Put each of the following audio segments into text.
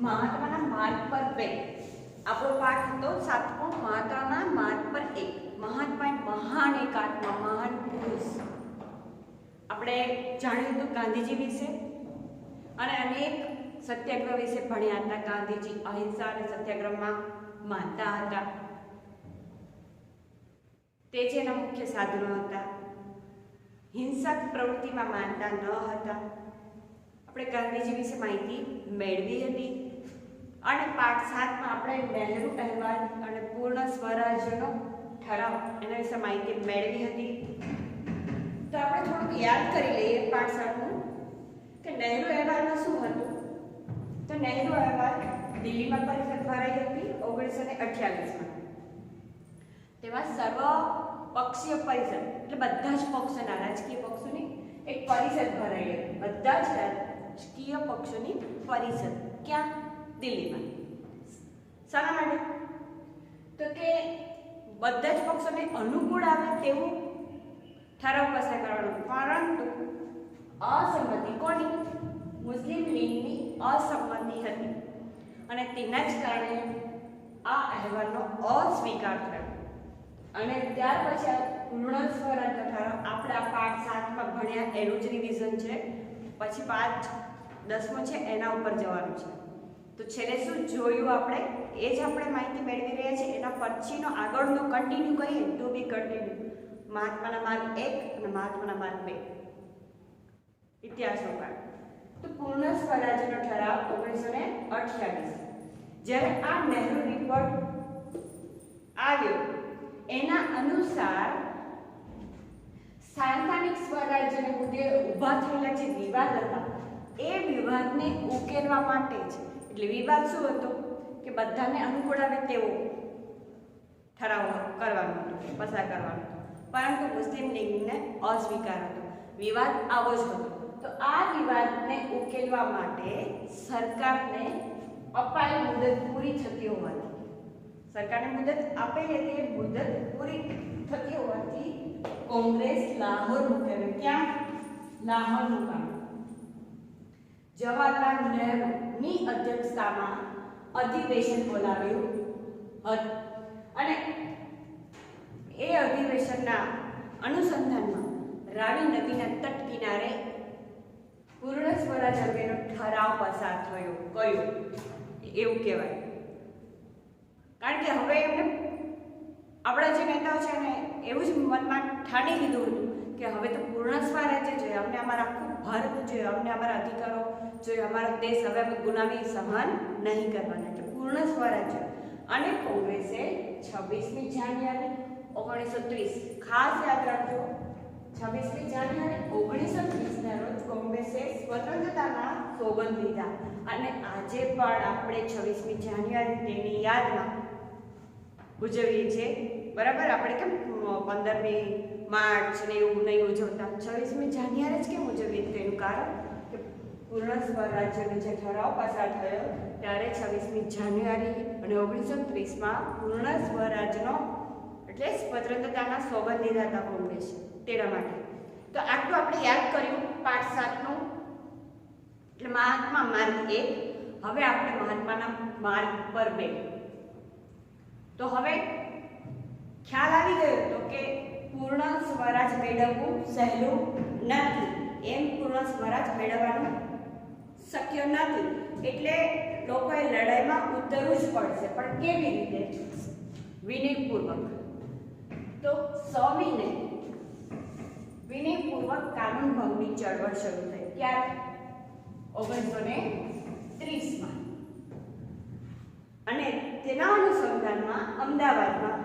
મહાત્માના માર્ગ પર 2 આપણો પાઠ હતો 7મો મહાત્માના માર્ગ પર 1 મહાત્મા મહાન એક આત્મા મહાન પુરુષ આપણે જાણ્યું હતું ગાંધીજી વિશે અને અનેક સત્યાગ્રહ વિશે ભણ્યા હતા ગાંધીજી અહિંસા અને સત્યાગ્રહમાં માનતા હતા તે જ એના મુખ્ય સાધનો હતા હિંસક પ્રવૃત્તિમાં માનતા ન હતા આપણે ગાંધીજી વિશે માહિતી મેળવી હતી અને પાઠ 7માં આપણે નહેરુ અહેવાલ અને પૂર્ણ સ્વરાજ્યનો ઠરાવ એના વિશે માહિતી મેળવી હતી તો આપણે થોડુંક યાદ કરી લઈએ પાઠ 7નું કે નહેરુ અહેવાલમાં શું હતું તો નહેરુ અહેવાલ દિલ્હીમાં પરિષદ ભરાઈ હતી 1928માં તેમાં સર્વ પક્ષીય પરિષદ એટલે બધા જ પક્ષોના રાજકીય પક્ષોની એક પરિષદ ભરાઈ હતી બધા જ રાજકીય પક્ષોની પરિષદ ક્યાં દિલ્હીમાં શાના માટે તો કે બધા જ પક્ષોને અનુકૂળ આવે તેવું ઠરાવ પસાર કરવાનો પરંતુ અસંમતિ કોની મુસ્લિમ લીગની અસંમતિ હતી અને તેના જ કારણે આ અહેવાલનો અસ્વીકાર થયો અને ત્યાર પછી પૂર્ણ સ્વરાજ્ય ઠરાવ આપણે આ પાઠ 7માં ભણ્યા એનું જ રિવિઝન છે પછી પાઠ 10મો છે એના ઉપર જવાનું છે તો છેલ્લે શું જોયું આપણે એ જ આપણે માહિતી મેળવી રહ્યા છીએ એના પછીનો આગળનો કન્ટિન્યુ કરીએ ટુ બી કન્ટિન્યુ મહાત્માના માર્ગ 1 અને મહાત્માના માર્ગ 2 ઇતિહાસનો પાઠ તો પૂર્ણ સ્વરાજ્યનો ઠરાવ 1928 જ્યારે આ નહેરુ રિપોર્ટ આવ્યો એના અનુસાર સ્થાનિક સ્વરાજ્યને મુદ્દે ઊભા થયેલા જે વિવાદ હતા એ વિવાદને ઉકેલવા માટે જ એટલે વિવાદ શું હતો કે બધાને અનુકૂળ આવે તેવો ઠરાવ કરવાનો હતો પસાર કરવાનો પરંતુ મુસ્લિમ લીગને અસ્વીકાર હતો વિવાદ આવો જ હતો તો આ વિવાદને ઉકેલવા માટે સરકારને અપાયેલ મુદત પૂરી થતી હોવાથી સરકારને મુદત આપેલી હતી એ મુદત પૂરી થતી હોવાથી કોંગ્રેસ લાહોર મુકાયું ક્યાં લાહોર મુકાયું જવાહરલાલ નહેરુની અધ્યક્ષતામાં અધિવેશન બોલાવ્યું હતું અને એ અધિવેશનના અનુસંધાનમાં રાવી નદીના તટ કિનારે પૂર્ણ સ્વરાજ અંગેનો ઠરાવ પસાર થયો કયો એવું કહેવાય કારણ કે હવે એમને આપણા જે નેતાઓ છે ને એવું જ મનમાં ઠાણી લીધું હતું કે હવે તો પૂર્ણ સ્વરાજ્ય જોઈએ અમને અમારા આખું ભારત જોઈએ અમને અમારા અધિકારો જોઈએ અમારો દેશ હવે અમે ગુલામી સહન નહીં કરવાના એટલે પૂર્ણ સ્વરાજ્ય અને કોંગ્રેસે 26મી જાન્યુઆરી 1930 ખાસ યાદ રાખજો 26મી જાન્યુઆરી 1930ના રોજ કોંગ્રેસે સ્વતંત્રતાના સોગંદ લીધા અને આજે પણ આપણે 26મી જાન્યુઆરી તેની યાદમાં ઉજવીએ છીએ બરાબર આપણે કેમ 15મી માર્ચ ને એવું નહીં ઉજવતા 26મી જાન્યુઆરી જ કેમ ઉજવીએ તેનું કારણ કે પૂર્ણ સ્વરાજ્યનો જે ઠરાવ પસાર થયો ત્યારે 26મી જાન્યુઆરી અને 1930માં પૂર્ણ સ્વરાજ્યનો એટલે સ્વતંત્રતાના સોગંદ લીધા હતા કોંગ્રેસે તેના માટે તો આટલું આપણે યાદ કર્યું પાઠ 7નું એટલે મહાત્મા માર્ગ 1 હવે આપણે મહાત્માના માર્ગ પર 2 તો હવે ખ્યાલ આવી ગયો તો કે પૂર્ણ સ્વરાજ મેળવવું સહેલું નથી એમ પૂર્ણ સ્વરાજ મેળવવાનું શક્ય નથી એટલે લોકોએ લડાઈમાં ઉતરવું જ પડશે પણ કેવી રીતે વિનયપૂર્વક તો સવિનય વિનયપૂર્વક કાનૂન ભંગની ચળવળ શરૂ થઈ ક્યારે 1930માં અને તેના અનુસંધાનમાં અમદાવાદમાં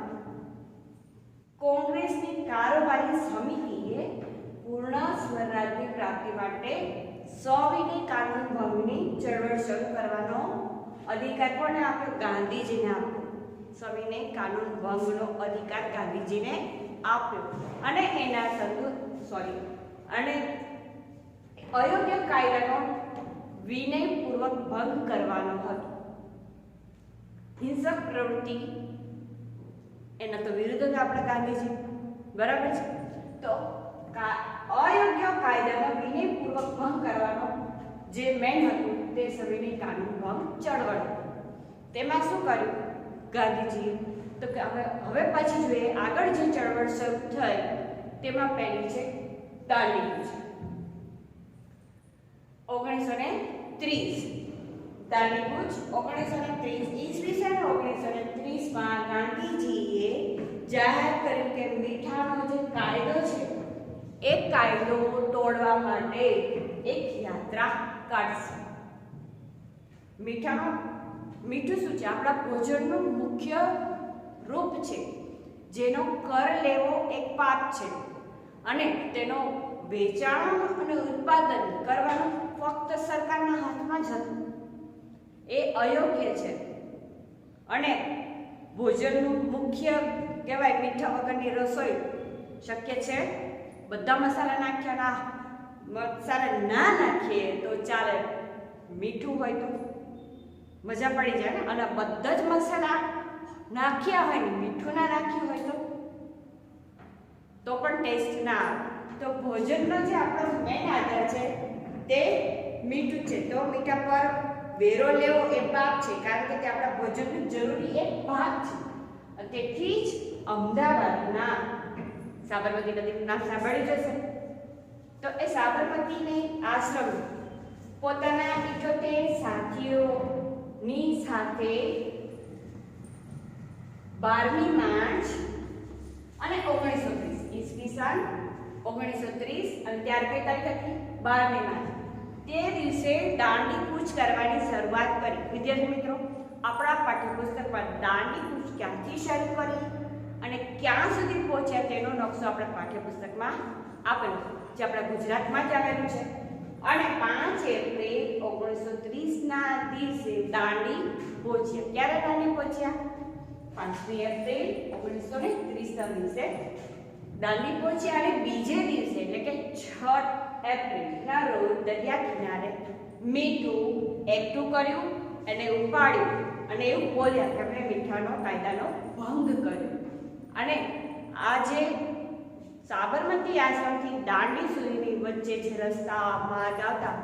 કોંગ્રેસની કારોબારી સમિતિએ પૂર્ણ સ્વરાજ્યની પ્રાપ્તિ માટે સવિનય કાનૂન ભંગની ચળવળ શરૂ કરવાનો અધિકાર કોને આપ્યો ગાંધીજીને આપ્યો સવિનય કાનૂન ભંગનો અધિકાર ગાંધીજીને આપ્યો અને એના અને અયોગ્ય કાયદાનો વિનયપૂર્વક ભંગ કરવાનો હતો હિંસક પ્રવૃત્તિ એના તો વિરુદ્ધ હતા આપણે ગાંધીજી બરાબર છે તો અયોગ્ય કાયદાનો વિનયપૂર્વક ભંગ કરવાનો જે મેન હતું તે સવિનય કાનૂન ભંગ ચળવળ. તેમાં શું કર્યું ગાંધીજીએ? તો કે હવે પછી જોઈએ આગળ જે ચળવળ શરૂ થઈ તેમાં પહેલી છે દાંડી કૂચ. 1930 દાંડી કૂચ 1930 ઈસવીસન 1930 માં ગાંધીજીએ જાહેર કર્યું કે મીઠાનો જે કાયદો છે એ કાયદો તોડવા માટે એક યાત્રા કાઢશે. મીઠું શું છે? આપણા ભોજનનું મુખ્ય રૂપ છે, જેનો કર લેવો એક પાપ છે અને તેનો વેચાણ અને ઉત્પાદન કરવાનું ફક્ત સરકારના હાથમાં જ હતું. એ અયોગ્ય છે અને ભોજનનું મુખ્ય કહેવાય. મીઠા વગરની રસોઈ શક્ય છે? બધા મસાલા નાખ્યા મસાલા ના નાખીએ તો ચાલે, મીઠું હોય તો મજા પડી જાય ને. અને બધા જ મસાલા નાખ્યા હોય ને મીઠું ના નાખ્યું હોય તો પણ ટેસ્ટ ના આવે. તો ભોજનનો જે આપણો મેઇન આધાર છે તે મીઠું છે. તો મીઠા પર વેરો લેવો એ પાપ છે, કારણ કે તે આપણા ભોજનનું જરૂરી એક ભાગ છે. તેથી જ અમદાવાદના સાબરમતી નદીનું નામ સાંભળ્યું જશે. તો એ સાબરમતીને આશ્રમ પોતાના 78 સાથીઓની સાથે 12મી માર્ચ અને 1930 ઈસવીસન 1930 અને ત્યાર કઈ તારીખ હતી? 12મી માર્ચ. તે દિવસે દાંડી કૂચ કરવાની શરૂઆત કરી. વિદ્યાર્થી મિત્રો, આપણા પાઠ્યપુસ્તકમાં દાંડી કૂચ ક્યાંથી શરૂ કરી અને ક્યાં સુધી પહોંચ્યા તેનો નકશો આપણા પાઠ્યપુસ્તકમાં આપેલો છે, જે આપણા ગુજરાતમાં જ આવેલું છે. અને 5 એપ્રિલ 1930 ના દિવસે દાંડી પહોંચ્યા. ક્યારે દાંડી પહોંચ્યા? 5મી એપ્રિલ 1930 ના દિવસે દાંડી પહોંચ્યા અને બીજે દિવસે એટલે કે 6 એપ્રિલના રોજ દરિયા કિનારે મીઠું એકઠું કર્યું અને ઉપાડ્યું અને એવું બોલ્યા કે આપણે મીઠાનો કાયદાનો ભંગ કર્યો. અને આ જે સાબરમતી આશ્રમથી દાંડી સુધીની વચ્ચે જે રસ્તા માર્ગ આવતા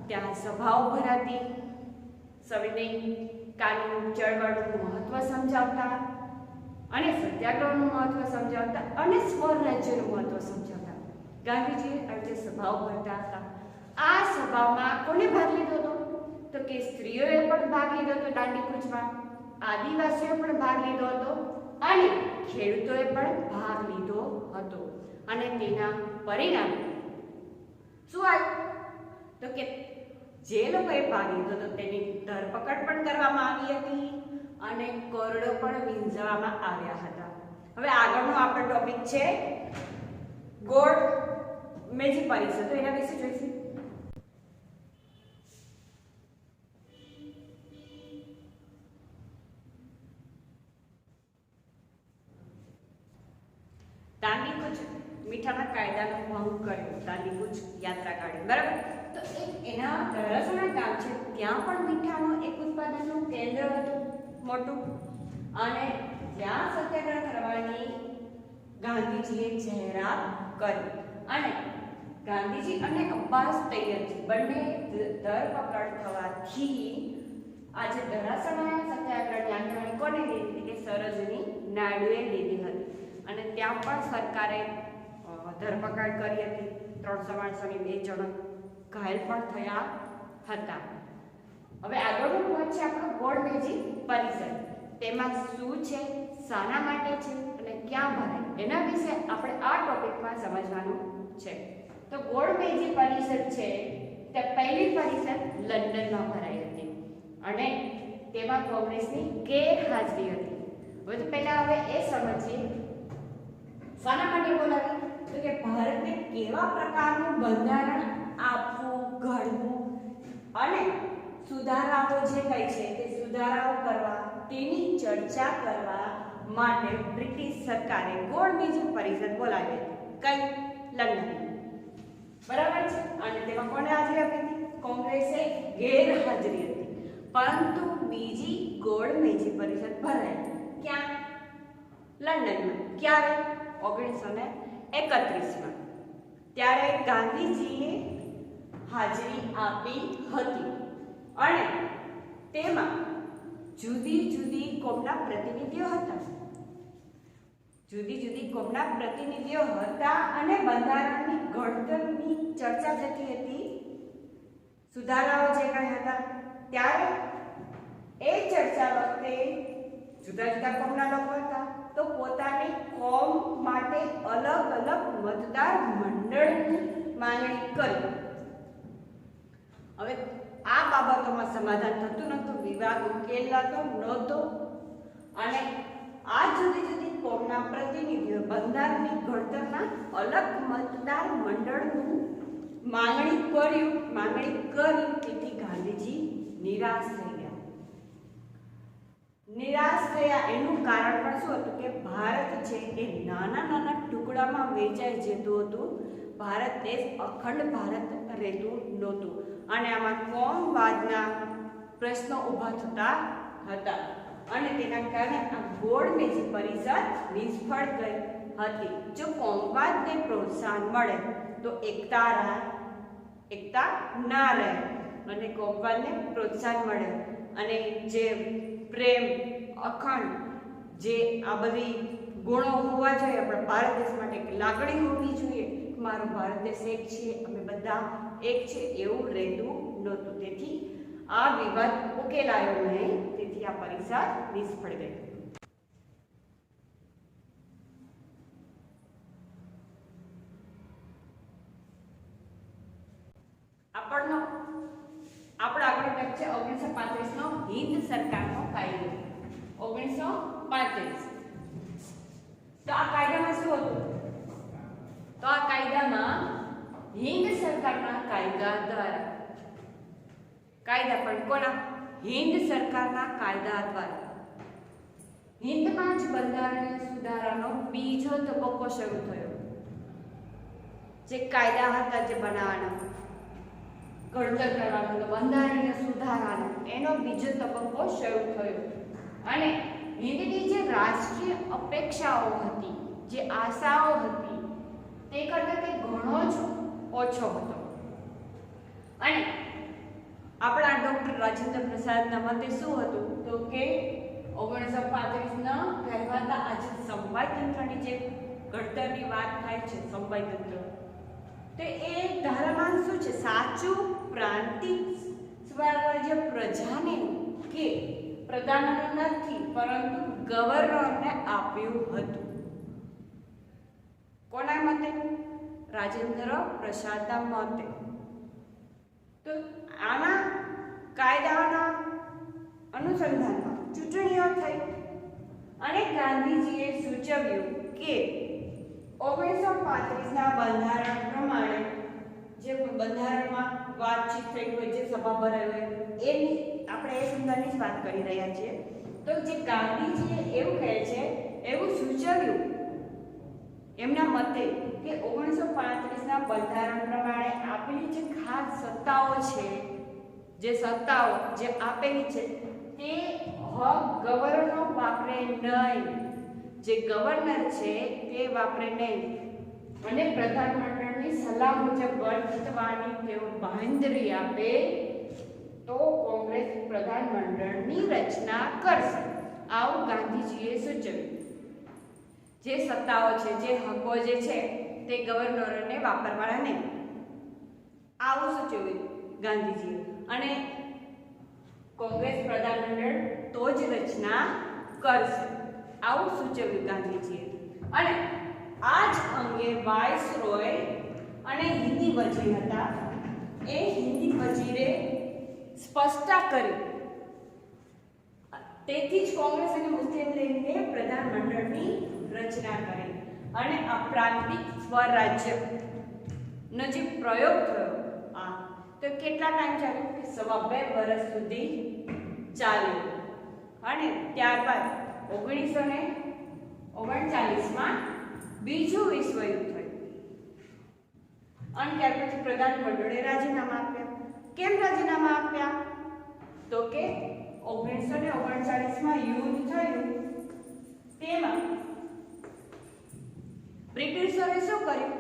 ત્યાં સભાઓ ભરાતી, સવિનય કાનૂન ચળવળનું મહત્વ સમજાવતા અને સત્યાગ્રહનું મહત્વ સમજાવતા અને સ્વરાજ્યનું મહત્વ સમજાવતા ગાંધીજીએ આ રીતે સભાઓ ભરતા હતા. આ સભામાં કોને ભાગ લીધો હતો? તો કે સ્ત્રીઓએ પણ ભાગ લીધો હતો દાંડી કૂચમાં, આદિવાસીઓ પણ ભાગ લીધો હતો અને ખેડૂતોએ પણ ભાગ લીધો હતો. અને તેના પરિણામે શું આવ્યું? તો કે જે લોકોએ ભાગ લીધો હતો તેની ધરપકડ પણ કરવામાં આવી હતી અને કરડો પણ વીંઝવામાં આવ્યા હતા. હવે આગળનો આપણો ટોપિક છે ગોળ મેજી પરિષદ. તો એના વિશે જોઈશું. દાંડી કૂચ મીઠાના કાયદાનો ભંગ કર્યો, દાંડી કૂચ યાત્રા કાઢી, બરાબર. તો એના ધરાસણા ગામ છે ત્યાં પણ મીઠાનો એક ઉત્પાદનનું કેન્દ્ર હતું મોટું અને ત્યાં સત્યાગ્રહ કરવાની ગાંધીજીએ જાહેરાત કરી. અને ગાંધીજી અને અબ્બાસ તૈયબજી બંને ધરપકડ થવાથી આજે ધરાસણા સત્યાગ્રહની આગેવાની કોને લીધી? કે સરોજિની નાયડુએ લીધી હતી. અને ત્યાં પણ સરકારે ધરપકડ કરી હતી. 300 માણસોની 2 જણ ઘાયલ પણ થયા હતા. હવે આગળનો પોઈન્ટ છે આપણો ગોળ મેજી પરિષદ. તેમાં શું છે, શાના માટે છે અને ક્યાં ભરાય, એના વિશે આપણે આ ટોપિકમાં સમજવાનું છે. તો ગોળ મેજી પરિષદ છે તે પહેલી પરિષદ લંડનમાં ભરાઈ હતી અને તેમાં કોંગ્રેસની ગેરહાજરી હતી. હવે હવે એ સમજીએ શાના માટે બોલાવી? તો કે ભારતને કેવા પ્રકારનું બંધારણ આપવું, ઘડવું અને સુધારાઓ જે કઈ છે તે સુધારાઓ કરવા તેની ચર્ચા કરવા માટે બ્રિટિશ સરકારે ગોળ મેજી પરિષદ બોલાવી હતી. કઈ? લંડન, બરાબર છે. અને તેમાં કોને હાજરી આપી હતી? કોંગ્રેસે ગેરહાજરી હતી. પરંતુ બીજી ગોળ મેજી પરિષદ ભરાઈ ક્યાં? લંડનમાં. ક્યારે? 1931માં. ત્યારે ગાંધીજીએ હાજરી આપી હતી અને તેમાં જુદી જુદી કોમના પ્રતિનિધિઓ હતા. જુદી જુદી કોમના પ્રતિનિધિઓ હતા અને બંધારણની ઘડતરની ચર્ચા થતી હતી. સુધારાઓ જે કંઈ હતા ત્યારે એ ચર્ચા વખતે જુદા જુદા કોમના લોકો હતા તો પોતાની કોમ માટે અલગ અલગ મતદાર મંડળની માંગણી કરી. હવે આ બાબતોમાં સમાધાન થતું નહોતું, વિવાદ ઉકેલાતો નહોતો અને આ જુદી જુદી કોમના પ્રતિનિધિઓ બંધારણની ઘડતરના અલગ મતદાર મંડળનું માંગણી કરી. તેથી ગાંધીજી નિરાશ થઈ ગયા. એનું કારણ પણ શું હતું કે ભારત છે એ નાના નાના ટુકડામાં વેચાઈ જતું હતું. ભારત દેશ અખંડ ભારત રહેતું નહોતું અને આમાં કોમવાદના પ્રશ્નો ઊભા થતા હતા અને તેના કારણે આ બોર્ડની જે પરિષદ નિષ્ફળ ગઈ હતી. જો કોમવાદને પ્રોત્સાહન મળે તો એકતા ના રહે અને કોમવાદને પ્રોત્સાહન મળે અને જે પ્રેમ અખંડ જે આ બધી ગુણો હોવા જોઈએ આપણા ભારત દેશ માટે, લાગણી હોવી જોઈએ, મારો ભારત દેશ એક છે, અમે બધા એક છે, એવું રહેતું નહોતું. તેથી આ વિવાદ ઉકેલાયો નહીં. તેથી આ પરિષદ નિષ્ફળ ગઈ. આપણો આગળ ટક છે 1935 નો હિન્દ સરકારનો કાયદો. 1935 તો આ કાયદામાં શું હતું? તો આ કાયદામાં હિન્દ સરકારના કાયદા દ્વારા પણ કોના? હિન્દ સરકારના કાયદા દ્વારા હિન્દમાં જ બંધારણીય સુધારાનો બીજો તબક્કો શરૂ થયો. જે કાયદા હતા જે બનાવવાના, ઘડતર કરવાનો, બંધારણીય સુધારાનો એનો બીજો તબક્કો શરૂ થયો અને હિન્દની જે રાષ્ટ્રીય અપેક્ષાઓ હતી, જે આશાઓ હતી તે કરતાં તે ઘણો જ ઓછો હતો. અને આપણા ડોક્ટર રાજેન્દ્ર પ્રસાદના મતે શું હતું? તો કે 1935ના કહેવાતા આજે સમવાય તંત્રની જે ઘડતરની વાત થાય છે, સમવાય તંત્ર, તો એ ધારામાં શું છે? સાચું પ્રાંતિક સ્વરાજ્ય પ્રજાને કે પ્રધાનને નથી પરંતુ ગવર્નરને આપ્યું હતું. કોના મતે? રાજેન્દ્ર પ્રસાદના મતે. તો આના કાયદાના અનુસંધાનમાં ચૂંટણીઓ થઈ અને ગાંધીજીએ સૂચવ્યું કે 1935ના બંધારણ પ્રમાણે જે બંધારણમાં વાતચીત થઈ હોય, જે સભા ભરાઈ હોય, એની આપણે એ સંદર્ભની જ વાત કરી રહ્યા છીએ. તો જે ગાંધીજીએ એવું કહે છે, એવું સૂચવ્યું એમના મતે કે 1935ના બંધારણ પ્રમાણે આપેલી જે ખાસ સત્તાઓ છે, જે આપેલી છે તે ગવર્નર વાપરે નહીં, જે ગવર્નર છે તે વાપરે નહીં અને પ્રધાનમંત્રીની સલાહ મુજબ વર્તવાની તેઓ બાંહેધરી આપે તો કોંગ્રેસ પ્રધાનમંત્રીની રચના કરશે. આવું ગાંધીજીએ સૂચવ્યું. જે સત્તાઓ છે, જે હકો જે છે તે ગવર્નરોને વાપરવાના નહીં, આવું સૂચવ્યું ગાંધીજીએ. અને કોંગ્રેસ પ્રધાનમંડળ તો જ રચના કરશે, આવું સૂચવ્યું ગાંધીજીએ. અને આ જ અંગે વાઇસરોય અને હિન્દી વજીર હતા, એ હિન્દી વજીરે સ્પષ્ટતા કરી. તેથી જ કોંગ્રેસ અને મુસ્લિમ લીગે પ્રધાનમંડળની રચના કરી અને આ પ્રાંતિક સ્વરાજ્યનો જે પ્રયોગ થયો તો કેટલા ટાઈમ ચાલ્યો? કે 2.5 વર્ષ સુધી ચાલ્યો. અને ત્યારબાદ 1939માં બીજું વિશ્વયુદ્ધ થયું અને ત્યાર પછી પ્રધાનમંડળે રાજીનામા આપ્યા. કેમ રાજીનામા આપ્યા? તો કે 1939માં યુદ્ધ થયું, તેમાં બ્રિટિશોએ શું કર્યું?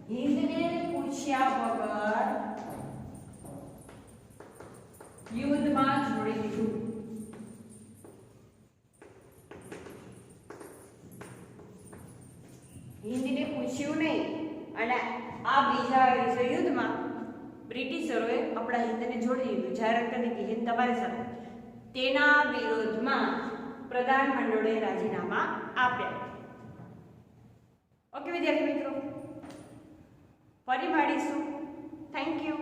હિન્દને પૂછ્યા વગર યુદ્ધમાં જોડી દીધું. હિન્દને પૂછ્યું નહીં અને આ બીજા વિશ્વયુદ્ધમાં બ્રિટિશરોએ આપણા હિન્દને જોડી દીધું. જાહેરાત કરી કે હિન્દ તમારી સાથે. તેના વિરોધમાં પ્રધાનમંડળે રાજીનામા આપ્યા. ઓકે વિદ્યાર્થી મિત્રો, ફરી મળીશું. Thank you.